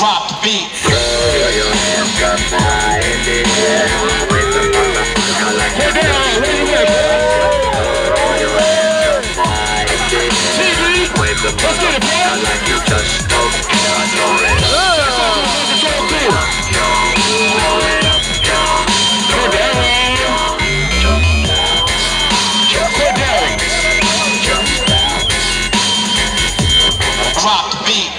Drop the beat. Let's get it, bro. Like you just don't care. I know it. Drop the beat.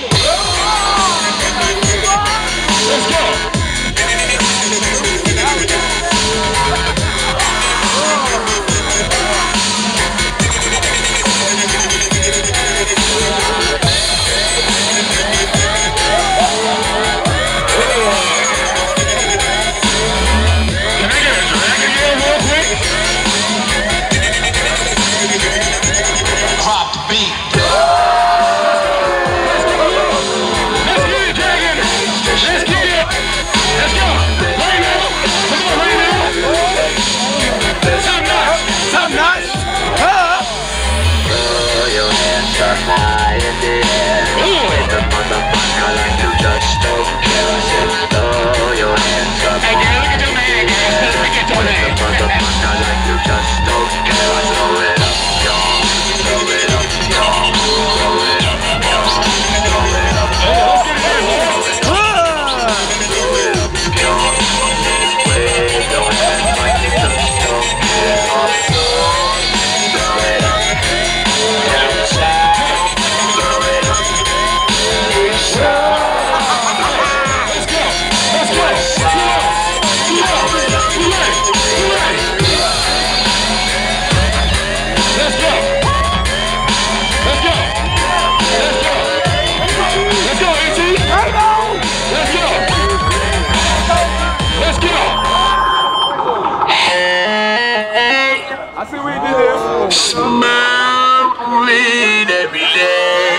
Let's go. I see we did this. Smoke weed every day.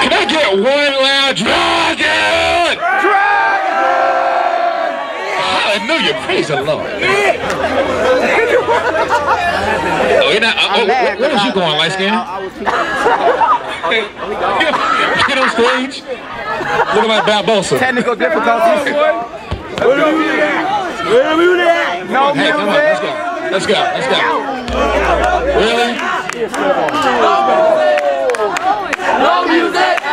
Can I get one loud dragon? Hallelujah, praise the Lord. Oh, you're not. Where was you going, light skin? Get on stage. Look at my Barbosa. Technical difficulties. No hey, come on, let's go. Let's go. Let's go. Really? No music.